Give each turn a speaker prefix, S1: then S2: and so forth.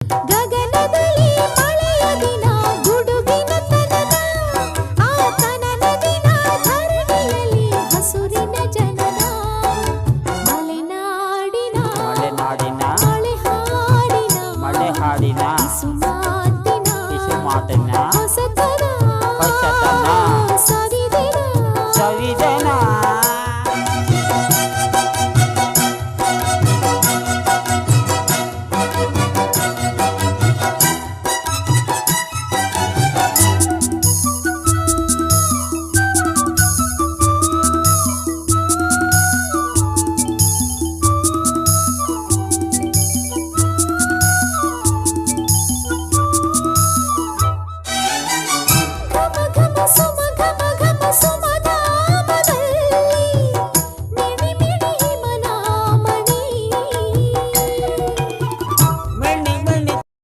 S1: ಗಗನದಲ್ಲಿ ಮಳೆಯ ದಿನ ಗುಡುಗಿನ ತನನ ಆ ತನನ ದಿನ ಧರಣಿಯಲ್ಲಿ ಹಸುರಿನ ಜನನ ಮಲೆನಾಡಿನ ಮಳೆ ಹಾಡಿನ
S2: ಮಳೆ ಹಾಡಿನ
S1: ಕಿಸುಮಾತಿನ
S2: ಕಿಸುಮಾತಿನ